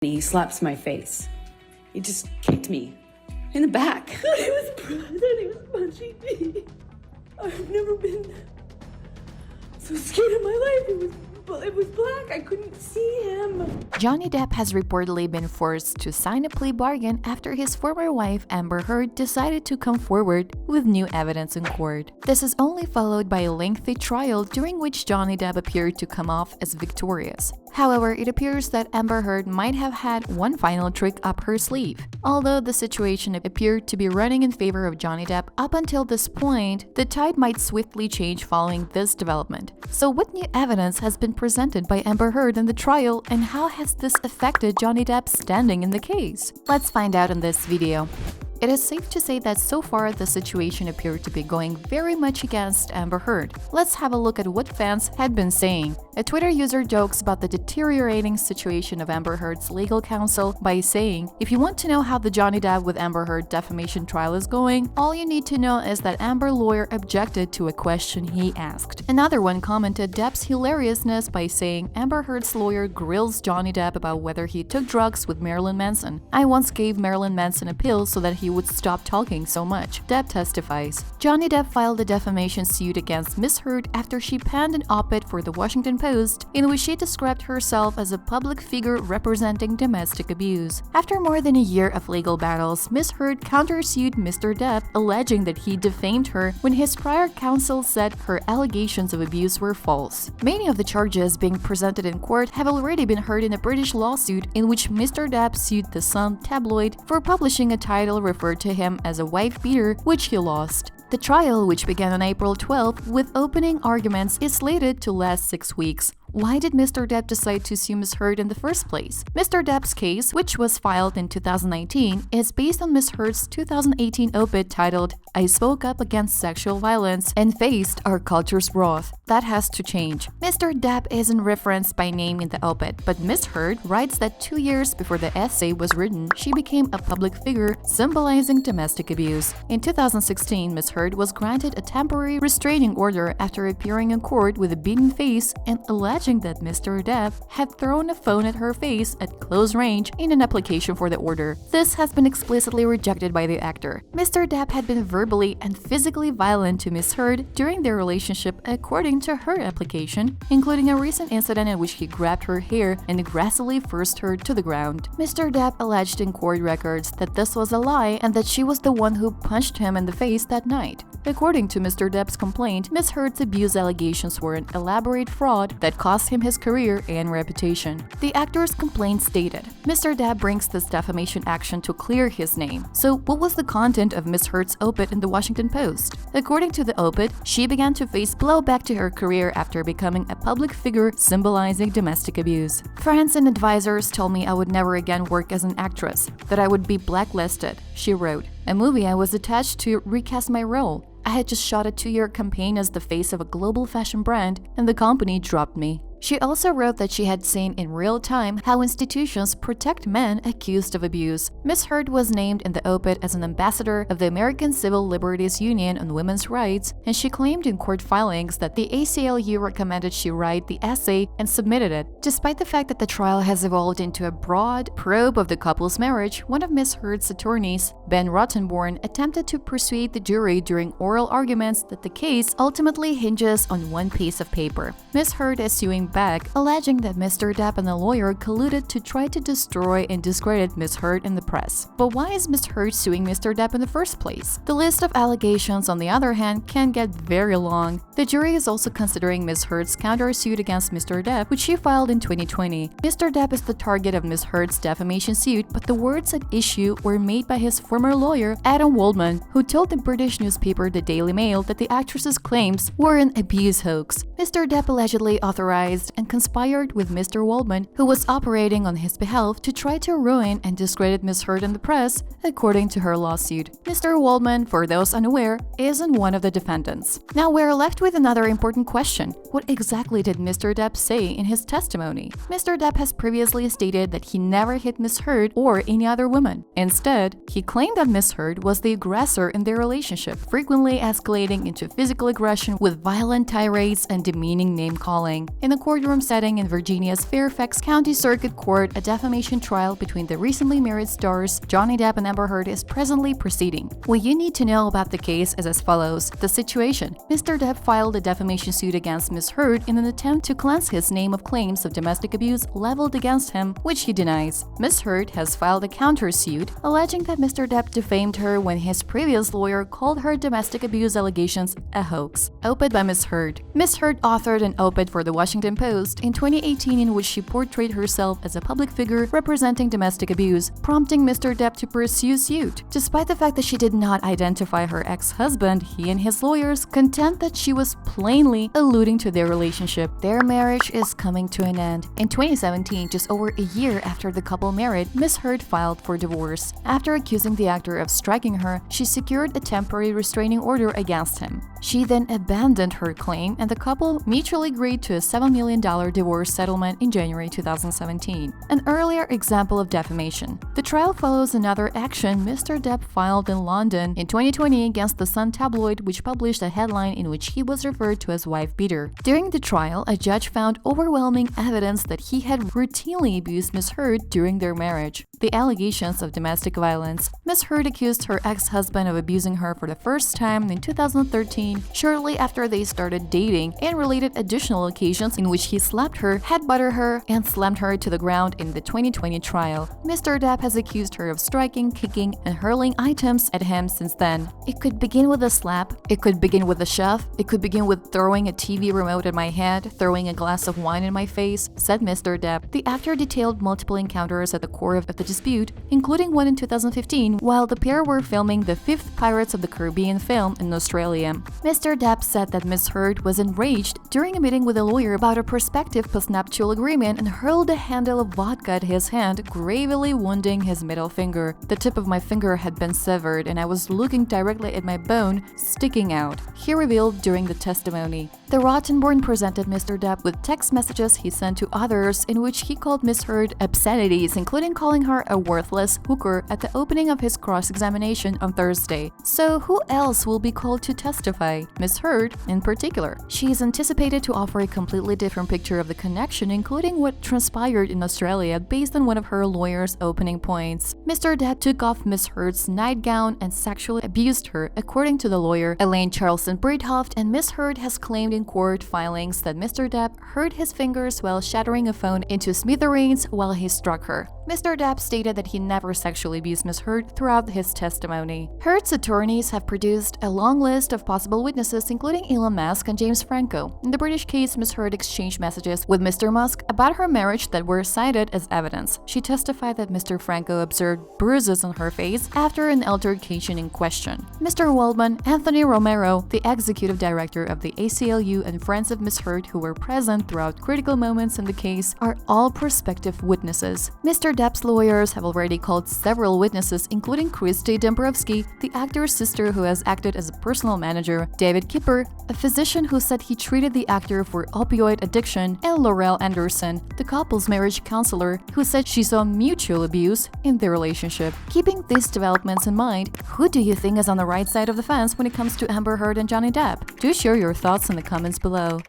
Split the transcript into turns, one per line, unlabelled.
He slaps my face. He just kicked me in the back. He was punching me. I've never been so scared in my life. It was black. I couldn't see him.
Johnny Depp has reportedly been forced to sign a plea bargain after his former wife Amber Heard decided to come forward with new evidence in court. This is only followed by a lengthy trial during which Johnny Depp appeared to come off as victorious. However, it appears that Amber Heard might have had one final trick up her sleeve. Although the situation appeared to be running in favor of Johnny Depp up until this point, the tide might swiftly change following this development. So what new evidence has been presented by Amber Heard in the trial, and how has this affected Johnny Depp's standing in the case? Let's find out in this video. It is safe to say that so far the situation appeared to be going very much against Amber Heard. Let's have a look at what fans had been saying. A Twitter user jokes about the deteriorating situation of Amber Heard's legal counsel by saying, "If you want to know how the Johnny Depp with Amber Heard defamation trial is going, all you need to know is that Amber lawyer objected to a question he asked." Another one commented Depp's hilariousness by saying Amber Heard's lawyer grills Johnny Depp about whether he took drugs with Marilyn Manson. "I once gave Marilyn Manson a pill so that he would stop talking so much," Depp testifies. Johnny Depp filed a defamation suit against Miss Heard after she penned an op-ed for the Washington Post in which she described herself as a public figure representing domestic abuse. After more than a year of legal battles, Miss Heard countersued Mr. Depp, alleging that he defamed her when his prior counsel said her allegations of abuse were false. Many of the charges being presented in court have already been heard in a British lawsuit in which Mr. Depp sued the Sun tabloid for publishing a title referred to him as a wife-beater, which he lost. The trial, which began on April 12th with opening arguments, is slated to last 6 weeks. Why did Mr. Depp decide to sue Ms. Heard in the first place? Mr. Depp's case, which was filed in 2019, is based on Ms. Heard's 2018 op-ed titled "I Spoke Up Against Sexual Violence and Faced Our Culture's Wrath." That has to change. Mr. Depp isn't referenced by name in the op-ed, but Ms. Heard writes that 2 years before the essay was written, she became a public figure symbolizing domestic abuse. In 2016, Ms. Heard was granted a temporary restraining order after appearing in court with a beaten face and alleging that Mr. Depp had thrown a phone at her face at close range in an application for the order. This has been explicitly rejected by the actor. Mr. Depp had been verbally and physically violent to Ms. Heard during their relationship according to her application, including a recent incident in which he grabbed her hair and aggressively forced her to the ground. Mr. Depp alleged in court records that this was a lie and that she was the one who punched him in the face that night. According to Mr. Depp's complaint, Ms. Heard's abuse allegations were an elaborate fraud that cost him his career and reputation. The actor's complaint stated, "Mr. Depp brings this defamation action to clear his name." So what was the content of Ms. Heard's op-ed in the Washington Post? According to the op-ed, she began to face blowback to her career after becoming a public figure symbolizing domestic abuse. "Friends and advisors told me I would never again work as an actress, that I would be blacklisted," she wrote. "A movie I was attached to recast my role. I had just shot a 2-year campaign as the face of a global fashion brand, and the company dropped me." She also wrote that she had seen in real time how institutions protect men accused of abuse. Ms. Heard was named in the op-ed as an ambassador of the American Civil Liberties Union on women's rights, and she claimed in court filings that the ACLU recommended she write the essay and submitted it. Despite the fact that the trial has evolved into a broad probe of the couple's marriage, one of Ms. Heard's attorneys, Ben Rottenborn, attempted to persuade the jury during oral arguments that the case ultimately hinges on one piece of paper. Ms. Heard is suing back, alleging that Mr. Depp and the lawyer colluded to try to destroy and discredit Ms. Heard in the press. But why is Ms. Heard suing Mr. Depp in the first place? The list of allegations, on the other hand, can get very long. The jury is also considering Ms. Heard's countersuit against Mr. Depp, which she filed in 2020. Mr. Depp is the target of Ms. Heard's defamation suit, but the words at issue were made by his former lawyer, Adam Waldman, who told the British newspaper The Daily Mail that the actress's claims were an abuse hoax. Mr. Depp allegedly authorized and conspired with Mr. Waldman, who was operating on his behalf to try to ruin and discredit Ms. Heard in the press, according to her lawsuit. Mr. Waldman, for those unaware, isn't one of the defendants. Now we're left with another important question. What exactly did Mr. Depp say in his testimony? Mr. Depp has previously stated that he never hit Ms. Heard or any other woman. Instead, he claimed that Ms. Heard was the aggressor in their relationship, frequently escalating into physical aggression with violent tirades and demeaning name-calling. In a court courtroom setting in Virginia's Fairfax County Circuit Court, a defamation trial between the recently married stars Johnny Depp and Amber Heard is presently proceeding. What you need to know about the case is as follows. The situation: Mr. Depp filed a defamation suit against Ms. Heard in an attempt to cleanse his name of claims of domestic abuse leveled against him, which he denies. Ms. Heard has filed a countersuit alleging that Mr. Depp defamed her when his previous lawyer called her domestic abuse allegations a hoax. Op-ed by Ms. Heard. Ms. Heard authored an op-ed for the Washington Post in 2018 in which she portrayed herself as a public figure representing domestic abuse, prompting Mr. Depp to pursue suit. Despite the fact that she did not identify her ex-husband, he and his lawyers contend that she was plainly alluding to their relationship. Their marriage is coming to an end. In 2017, just over a year after the couple married, Ms. Heard filed for divorce. After accusing the actor of striking her, she secured a temporary restraining order against him. She then abandoned her claim, and the couple mutually agreed to a $7 million divorce settlement in January 2017. An earlier example of defamation. The trial follows another action Mr. Depp filed in London in 2020 against the Sun tabloid, which published a headline in which he was referred to as wife-beater. During the trial, a judge found overwhelming evidence that he had routinely abused Ms. Heard during their marriage. The allegations of domestic violence. Ms. Heard accused her ex-husband of abusing her for the first time in 2013, shortly after they started dating, and related additional occasions in which he slapped her, headbutted her, and slammed her to the ground in the 2020 trial. Mr. Depp has accused her of striking, kicking, and hurling items at him since then. It could begin with a slap, it could begin with a shove, it could begin with throwing a TV remote at my head, throwing a glass of wine in my face, said Mr. Depp. The actor detailed multiple encounters at the core of the dispute, including one in 2015, while the pair were filming the 5th Pirates of the Caribbean film in Australia. Mr. Depp said that Ms. Heard was enraged during a meeting with a lawyer about a prospective postnuptial agreement and hurled a handle of vodka at his hand, gravely wounding his middle finger. The tip of my finger had been severed and I was looking directly at my bone sticking out, he revealed during the testimony. The Rottenborn presented Mr. Depp with text messages he sent to others in which he called Ms. Heard obscenities, including calling her a worthless hooker at the opening of his cross-examination on Thursday. So who else will be called to testify? Ms. Heard in particular. She is anticipated to offer a completely different picture of the connection, including what transpired in Australia based on one of her lawyer's opening points. Mr. Depp took off Ms. Heard's nightgown and sexually abused her, according to the lawyer Elaine Charlson-Breithoft, and Ms. Heard has claimed in court filings that Mr. Depp hurt his fingers while shattering a phone into smithereens while he struck her. Mr. Depp stated that he never sexually abused Ms. Heard throughout his testimony. Heard's attorneys have produced a long list of possible witnesses, including Elon Musk and James Franco. In the British case, Ms. Heard exchanged messages with Mr. Musk about her marriage that were cited as evidence. She testified that Mr. Franco observed bruises on her face after an altercation in question. Mr. Waldman, Anthony Romero, the executive director of the ACLU, and friends of Ms. Heard who were present throughout critical moments in the case are all prospective witnesses. Mr. Depp's lawyers have already called several witnesses, including Christy Dombrowski, the actor's sister who has acted as a personal manager, David Kipper, a physician who said he treated the actor for opioid addiction, and Laurel Anderson, the couple's marriage counselor, who said she saw mutual abuse in their relationship. Keeping these developments in mind, who do you think is on the right side of the fence when it comes to Amber Heard and Johnny Depp? Do share your thoughts in the comments below.